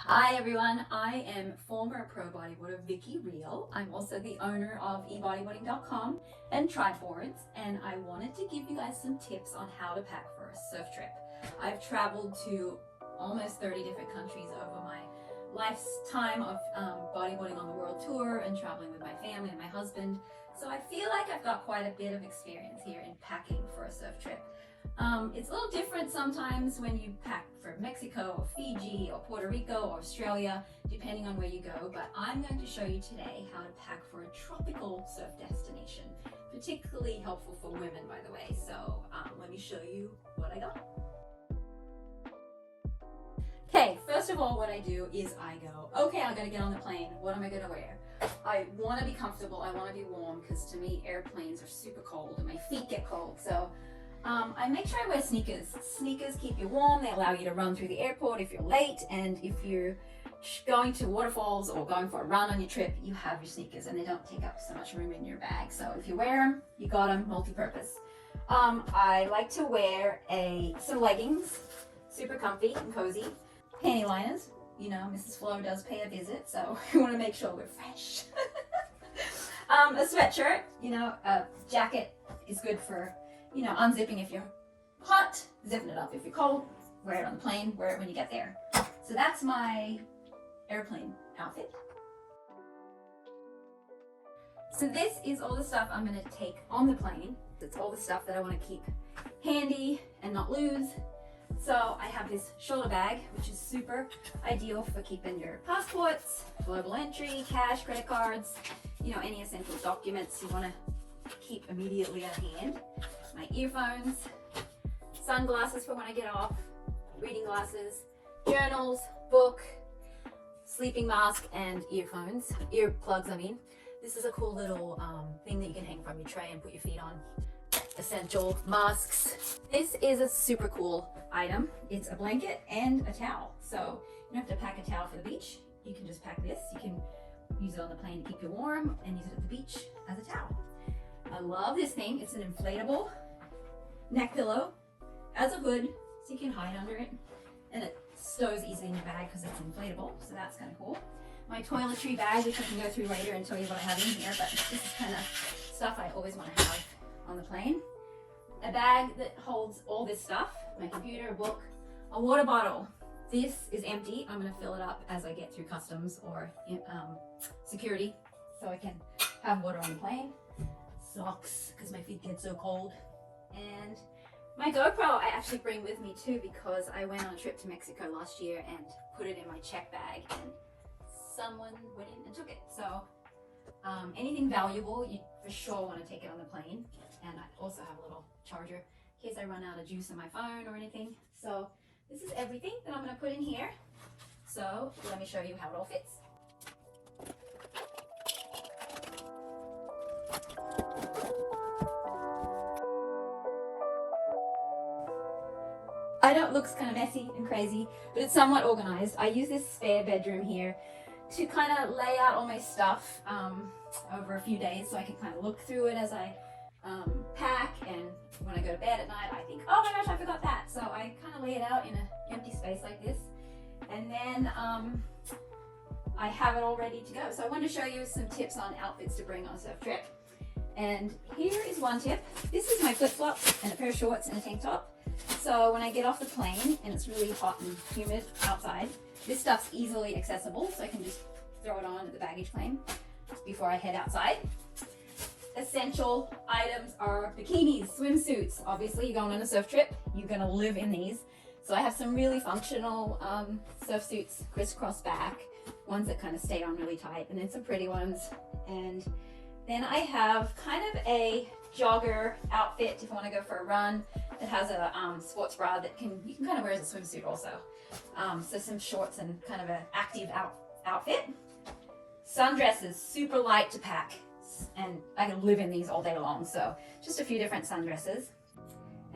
Hi everyone, I am former pro bodyboarder Vicki Reale. I'm also the owner of bodyboarding.com and Triboards, and I wanted to give you guys some tips on how to pack for a surf trip. I've traveled to almost 30 different countries over my lifetime of bodyboarding on the world tour and traveling with my family and my husband. So I feel like I've got quite a bit of experience here in packing for a surf trip. It's a little different sometimes when you pack for Mexico or Fiji or Puerto Rico or Australia, depending on where you go, but I'm going to show you today how to pack for a tropical surf destination, particularly helpful for women, by the way. So let me show you what I got. Okay, first of all, what I do is I go, okay, I'm gonna get on the plane. What am I gonna wear? I want to be comfortable, I want to be warm, because to me airplanes are super cold and my feet get cold. So I make sure I wear sneakers. Sneakers keep you warm, they allow you to run through the airport if you're late, and if you're going to waterfalls or going for a run on your trip, you have your sneakers and they don't take up so much room in your bag. So if you wear them, you got them, multi-purpose. I like to wear some leggings, super comfy and cozy, panty liners. You know, Mrs. Flo does pay a visit, so we want to make sure we're fresh. A sweatshirt, you know, a jacket is good for, you know, unzipping if you're hot, zipping it up if you're cold, wear it on the plane, wear it when you get there. So that's my airplane outfit. So this is all the stuff I'm going to take on the plane. It's all the stuff that I want to keep handy and not lose. So I have this shoulder bag, which is super ideal for keeping your passports, global entry, cash, credit cards, you know, any essential documents you want to keep immediately at hand. My earphones, sunglasses for when I get off, reading glasses, journals, book, sleeping mask, and earphones, earplugs I mean. This is a cool little thing that you can hang from your tray and put your feet on. Essential masks. This is a super cool item. It's a blanket and a towel. So you don't have to pack a towel for the beach. You can just pack this. You can use it on the plane to keep you warm and use it at the beach as a towel. I love this thing. It's an inflatable neck pillow as a hood, so you can hide under it, and it stows easily in your bag because it's inflatable, so that's kind of cool. My toiletry bag, which I can go through later and tell you what I have in here, but this is kind of stuff I always want to have on the plane. A bag that holds all this stuff, my computer, a book, a water bottle. This is empty. I'm going to fill it up as I get through customs or security, so I can have water on the plane. Socks, because my feet get so cold. And my GoPro I actually bring with me too, because I went on a trip to Mexico last year and put it in my check bag, and someone went in and took it. So anything valuable, you for sure want to take it on the plane. And I also have a little charger in case I run out of juice on my phone or anything. So this is everything that I'm going to put in here. So let me show you how it all fits. I know it looks kind of messy and crazy, but it's somewhat organized. I use this spare bedroom here to kind of lay out all my stuff over a few days, so I can kind of look through it as I pack, and when I go to bed at night I think, oh my gosh, I forgot that. So I kind of lay it out in an empty space like this, and then I have it all ready to go. So I wanted to show you some tips on outfits to bring on a surf trip. And here is one tip. This is my flip-flops and a pair of shorts and a tank top. So when I get off the plane and it's really hot and humid outside, this stuff's easily accessible, so I can just throw it on at the baggage claim before I head outside. Essential items are bikinis, swimsuits. Obviously, you're going on a surf trip, you're gonna live in these. So I have some really functional surf suits, crisscross back, ones that kind of stay on really tight, and then some pretty ones. And then I have kind of a jogger outfit if I want to go for a run. It has a sports bra that you can kind of wear as a swimsuit also. So some shorts and kind of an active outfit. Sundresses, super light to pack, and I can live in these all day long. So just a few different sundresses.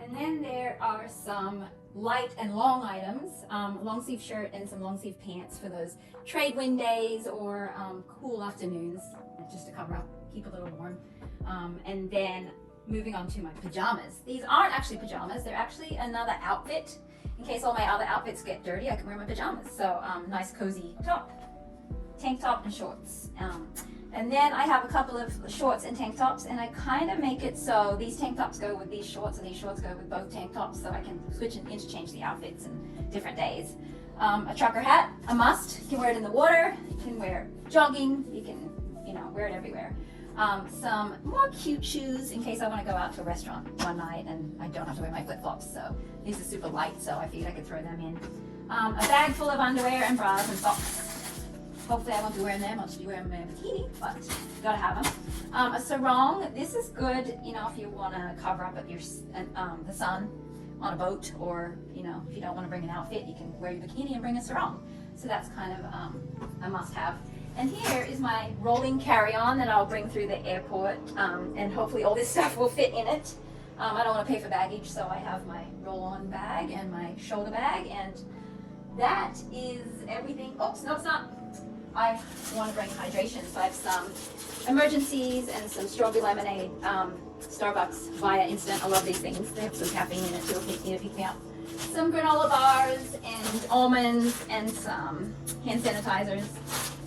And then there are some light and long items, long sleeve shirt and some long sleeve pants for those trade wind days or cool afternoons, just to cover up, keep a little warm. And then moving on to my pajamas. These aren't actually pajamas, they're actually another outfit in case all my other outfits get dirty, I can wear my pajamas. So nice cozy top, tank top and shorts. And then I have a couple of shorts and tank tops, and I kind of make it so these tank tops go with these shorts and these shorts go with both tank tops, so I can switch and interchange the outfits in different days. A trucker hat, a must. You can wear it in the water, you can wear it jogging, you can, wear it everywhere. Some more cute shoes in case I want to go out to a restaurant one night and I don't have to wear my flip-flops. So these are super light, so I figured I could throw them in. A bag full of underwear and bras and socks. Hopefully I won't be wearing them, I'll just be wearing my bikini, but gotta have them. A sarong, this is good, if you want to cover up your the sun on a boat, or if you don't want to bring an outfit, you can wear your bikini and bring a sarong. So that's kind of a must-have. And here is my rolling carry-on that I'll bring through the airport, and hopefully all this stuff will fit in it. I don't want to pay for baggage, so I have my roll-on bag and my shoulder bag, and that is everything. Oops, no, it's not. I want to bring hydration, so I have some emergencies and some strawberry lemonade, Starbucks via instant. I love these things. They have some caffeine in it too, if you need to pick me up. Some granola bars and almonds and some hand sanitizers.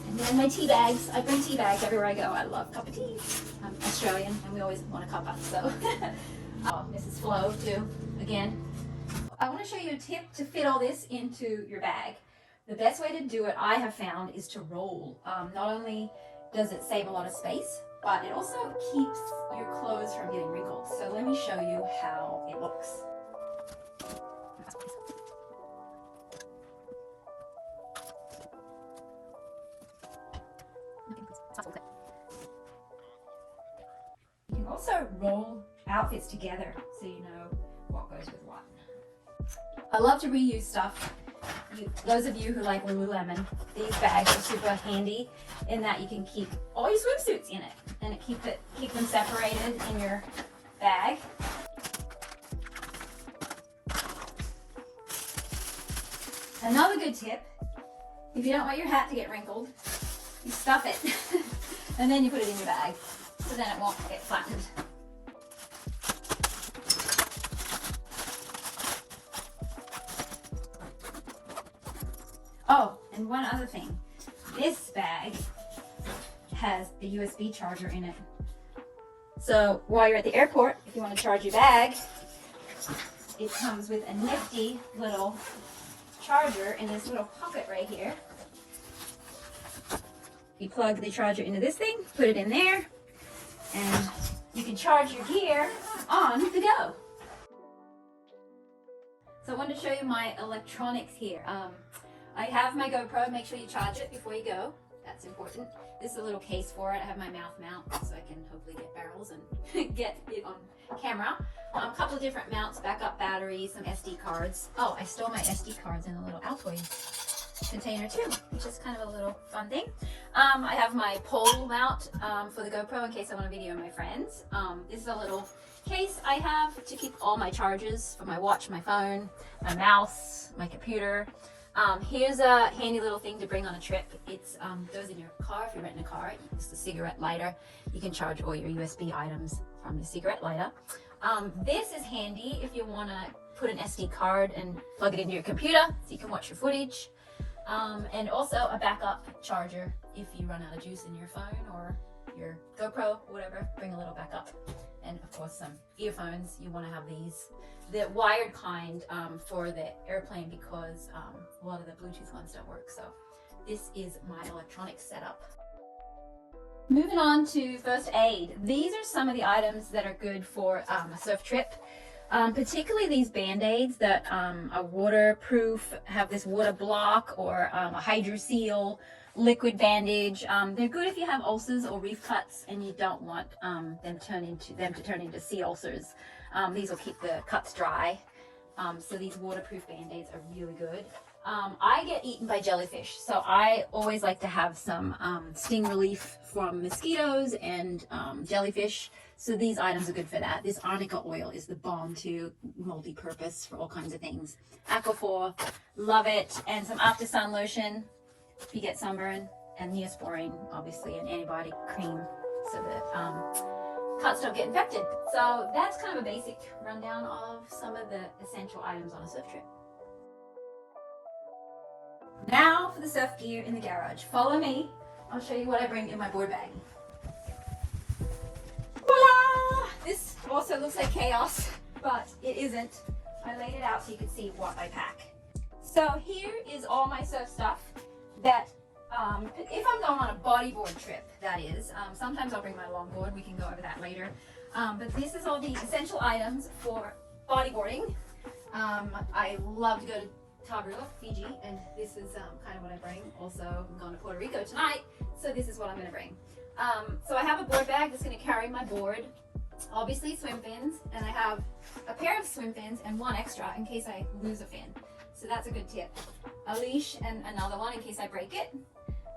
And then my tea bags. I bring tea bags everywhere I go. I love cup of tea. I'm Australian and we always want a cuppa, so. Oh, Mrs. Flo too, again. I want to show you a tip to fit all this into your bag. The best way to do it, I have found, is to roll. Not only does it save a lot of space, but it also keeps your clothes from getting wrinkled. So let me show you how it looks. You can also roll outfits together so you know what goes with what. I love to reuse stuff. Those of you who like Lululemon, these bags are super handy in that you can keep all your swimsuits in it, and keep them separated in your bag. Another good tip, if you don't want your hat to get wrinkled, you stuff it and then you put it in your bag, so then it won't get flattened. Oh, and one other thing. This bag has a USB charger in it. So while you're at the airport, if you want to charge your bag, it comes with a nifty little charger in this little pocket right here. You plug the charger into this thing, put it in there, and you can charge your gear on the go. So I wanted to show you my electronics here. I have my GoPro. Make sure you charge it before you go. That's important. This is a little case for it. I have my mouth mount so I can hopefully get barrels and get it on camera. A couple of different mounts, backup batteries, some SD cards. Oh, I store my SD cards in a little Altoids container too, which is kind of a little fun thing. I have my pole mount for the GoPro in case I want to video my friends. This is a little case I have to keep all my charges for my watch, my phone, my mouse, my computer. Here's a handy little thing to bring on a trip. It's goes in your car if you're renting a car. It's a cigarette lighter. You can charge all your USB items from the cigarette lighter. This is handy if you want to put an SD card and plug it into your computer so you can watch your footage. And also a backup charger if you run out of juice in your phone or your GoPro, whatever, bring a little backup. And of course some earphones. You want to have these, the wired kind for the airplane, because a lot of the Bluetooth ones don't work. So this is my electronics setup. Moving on to first aid. These are some of the items that are good for a surf trip. Particularly these band-aids that are waterproof, have this water block, or a Hydro Seal liquid bandage. They're good if you have ulcers or reef cuts and you don't want them to turn into sea ulcers. These will keep the cuts dry. So these waterproof band-aids are really good. I get eaten by jellyfish, so I always like to have some sting relief from mosquitoes and jellyfish. So these items are good for that. This arnica oil is the bomb too, multi-purpose for all kinds of things. Aquaphor, love it. And some after sun lotion if you get sunburn, and Neosporin, obviously, an antibiotic cream so that cuts don't get infected. So that's kind of a basic rundown of some of the essential items on a surf trip. Now for the surf gear in the garage. Follow me. I'll show you what I bring in my board bag. Voila! This also looks like chaos, but it isn't. I laid it out so you can see what I pack. So here is all my surf stuff that, if I'm going on a bodyboard trip, that is. Sometimes I'll bring my longboard. We can go over that later. But this is all the essential items for bodyboarding. I love to go to Tabarua, Fiji, and this is kind of what I bring. Also, I'm going to Puerto Rico tonight, so this is what I'm going to bring. So I have a board bag that's going to carry my board, obviously swim fins, and I have a pair of swim fins and one extra in case I lose a fin. So that's a good tip. A leash and another one in case I break it.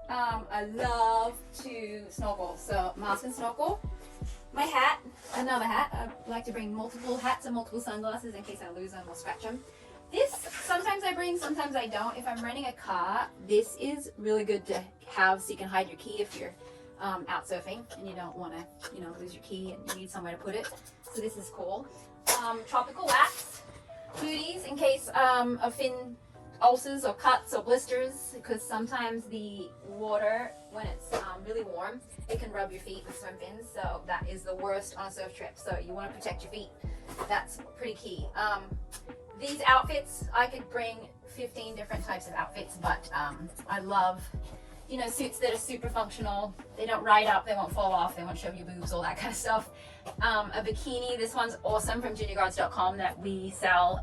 I love to snorkel, so mask and snorkel. My hat, another hat. I like to bring multiple hats and multiple sunglasses in case I lose them or scratch them. This, sometimes I bring, sometimes I don't. If I'm renting a car, this is really good to have so you can hide your key if you're out surfing and you don't want to, lose your key and you need somewhere to put it. So this is cool. Tropical wax, booties in case of fin ulcers or cuts or blisters, because sometimes the water, when it's really warm, it can rub your feet with swim fins, so that is the worst on a surf trip. So you want to protect your feet. That's pretty key. These outfits, I could bring 15 different types of outfits, but I love, suits that are super functional. They don't ride up, they won't fall off, they won't show you boobs, all that kind of stuff. A bikini, this one's awesome from juniorguards.com that we sell,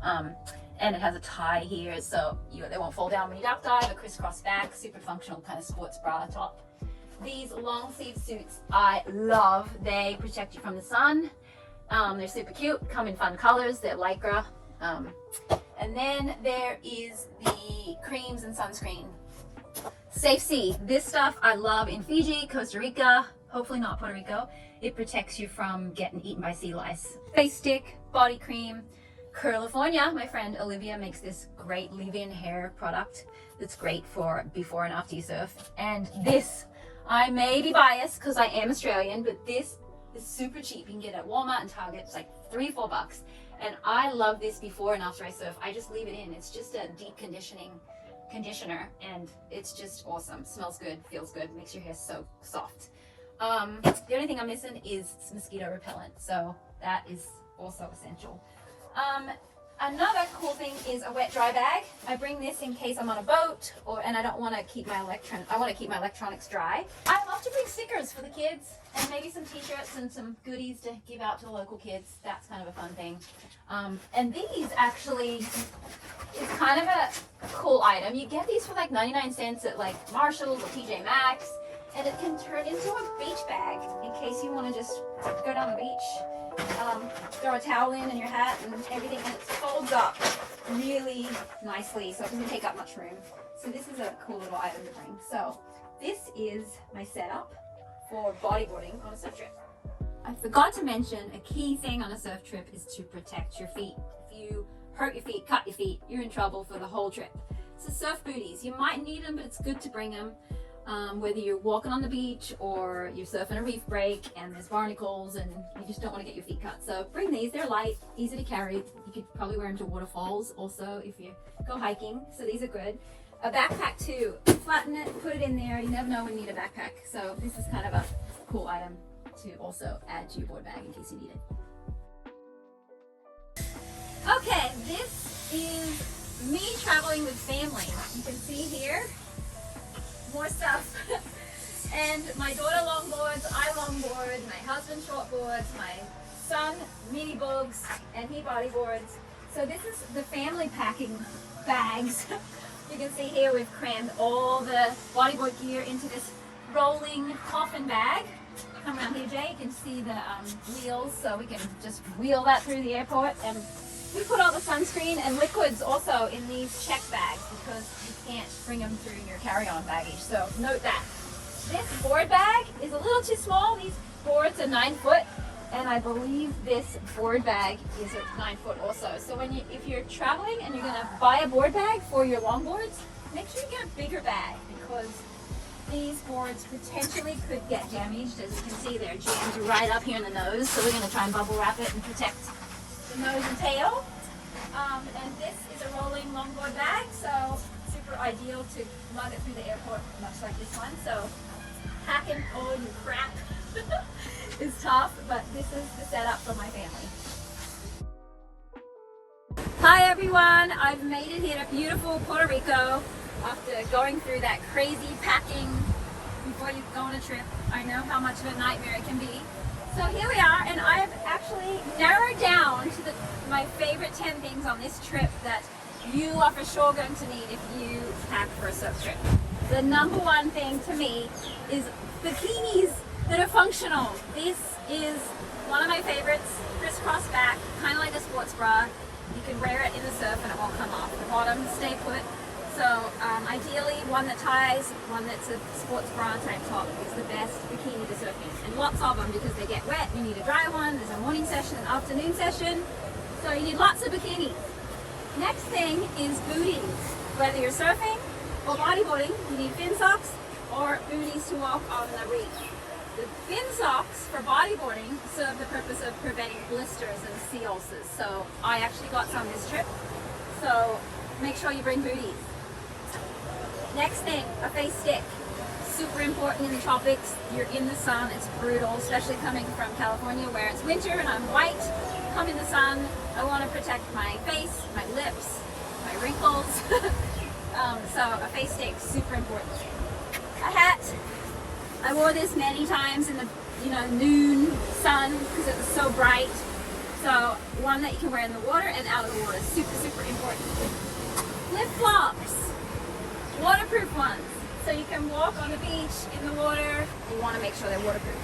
and it has a tie here, so they won't fall down when you duck dive. A crisscross back, super functional kind of sports bra top. These long sleeve suits I love. They protect you from the sun. They're super cute, come in fun colors. They're lycra. And then there is the creams and sunscreen. Safe Sea. This stuff I love in Fiji, Costa Rica, hopefully not Puerto Rico. It protects you from getting eaten by sea lice. Face stick, body cream. California, my friend Olivia makes this great leave-in hair product that's great for before and after you surf. And this, I may be biased because I am Australian, but this is super cheap. You can get it at Walmart and Target. It's like $3-4. And I love this before and after I surf. I just leave it in. It's just a deep conditioner, and it's just awesome. Smells good, feels good, makes your hair so soft. The only thing I'm missing is mosquito repellent, so that is also essential. Another cool thing is a wet dry bag. I bring this in case I'm on a boat and I don't want to keep my electronics dry. I love to bring stickers for the kids and maybe some t-shirts and some goodies to give out to the local kids. That's kind of a fun thing. And these actually is kind of a cool item. You get these for like 99 cents at like Marshall's or TJ Maxx, and it can turn into a beach bag in case you want to just go down the beach. Throw a towel in and your hat and everything, and it folds up really nicely so it doesn't take up much room. So this is a cool little item to bring. So this is my setup for bodyboarding on a surf trip. I forgot to mention a key thing on a surf trip is to protect your feet. If you hurt your feet, cut your feet, you're in trouble for the whole trip. So surf booties, you might need them, but it's good to bring them. Whether you're walking on the beach or you're surfing a reef break and there's barnacles and you just don't want to get your feet cut. So bring these, they're light, easy to carry. You could probably wear them to waterfalls also if you go hiking. So these are good. A backpack too, flatten it, put it in there. You never know when you need a backpack. So this is kind of a cool item to also add to your board bag in case you need it. Okay, this is me traveling with family. You can see here, more stuff. And my daughter longboards, I longboard, my husband shortboards, my son mini bogs, and he bodyboards. So this is the family packing bags. You can see here we've crammed all the bodyboard gear into this rolling coffin bag. Come around here, Jay, you can see the wheels, so we can just wheel that through the airport. And we put all the sunscreen and liquids also in these check bags because you can't bring them through your carry-on baggage, so note that. This board bag is a little too small. These boards are 9 foot, and I believe this board bag is 9 foot also. So if you're traveling and you're gonna buy a board bag for your longboards, make sure you get a bigger bag because these boards potentially could get damaged. As you can see, they're jammed right up here in the nose, so we're gonna try and bubble wrap it and protect the nose and tail. And this is a rolling longboard bag, so super super ideal to lug it through the airport, much like this one. So packing all your crap is tough, but this is the setup for my family. Hi everyone, I've made it here to beautiful Puerto Rico after going through that crazy packing before you go on a trip. I know how much of a nightmare it can be. So here we are, and I've actually narrowed down to my favorite 10 things on this trip that you are for sure going to need if you pack for a surf trip. The number one thing to me is bikinis that are functional. This is one of my favorites, crisscross back, kind of like a sports bra. You can wear it in the surf and it won't come off. The bottom stay put. So ideally one that ties, one that's a sports bra type top is the best bikini to surf in. And lots of them because they get wet. You need a dry one. There's a morning session, an afternoon session. So you need lots of bikinis. Next thing is booties. Whether you're surfing or bodyboarding, you need fin socks or booties to walk on the reef. The fin socks for bodyboarding serve the purpose of preventing blisters and sea ulcers. So I actually got some this trip. So make sure you bring booties. Next thing, a face stick. Super important in the tropics. You're in the sun, it's brutal, especially coming from California where it's winter and I'm white. Come in the sun, I want to protect my face, my lips, my wrinkles. So a face stick, super important. A hat. I wore this many times in the noon sun because it was so bright. So one that you can wear in the water and out of the water, super, super important. Flip flops, waterproof ones. So you can walk on the beach, in the water. You want to make sure they're waterproof.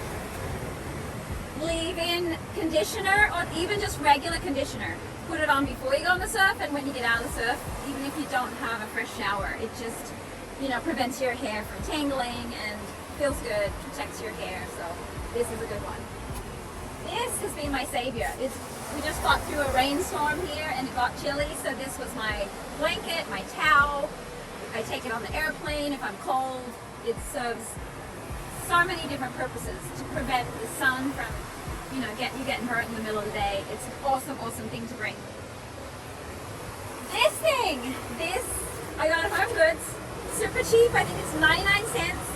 Leave-in conditioner or even just regular conditioner. Put it on before you go on the surf and when you get out of the surf, even if you don't have a fresh shower. It just, prevents your hair from tangling and feels good, protects your hair. So this is a good one. This has been my savior. We just got through a rainstorm here and it got chilly, so this was my blanket, my towel. I take it on the airplane if I'm cold. It serves so many different purposes to prevent the sun from, getting hurt in the middle of the day. It's an awesome, awesome thing to bring. This I got at Home Goods. Super cheap, I think it's 99 cents.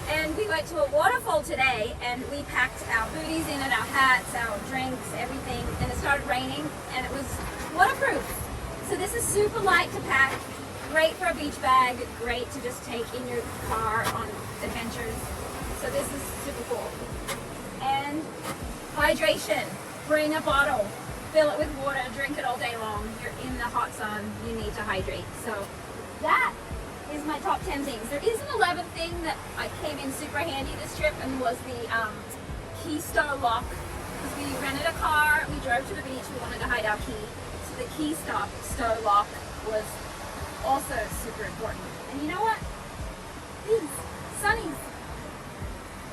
And we went to a waterfall today and we packed our booties in it, our hats, our drinks, everything. And it started raining and it was waterproof. So this is super light to pack. Great for a beach bag, great to just take in your car on adventures. So this is super cool. And hydration. Bring a bottle, fill it with water, drink it all day long. You're in the hot sun, you need to hydrate. So that is my top 10 things. There is an 11th thing that I came in super handy this trip and was the key stow lock. Because we rented a car, we drove to the beach, we wanted to hide our key. So the key stow lock was also super important. And you know what? These sunnies.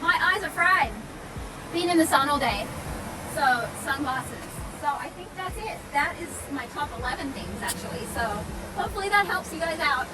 My eyes are fried. Being in the sun all day. So sunglasses. So I think that's it. That is my top 11 things actually. So hopefully that helps you guys out.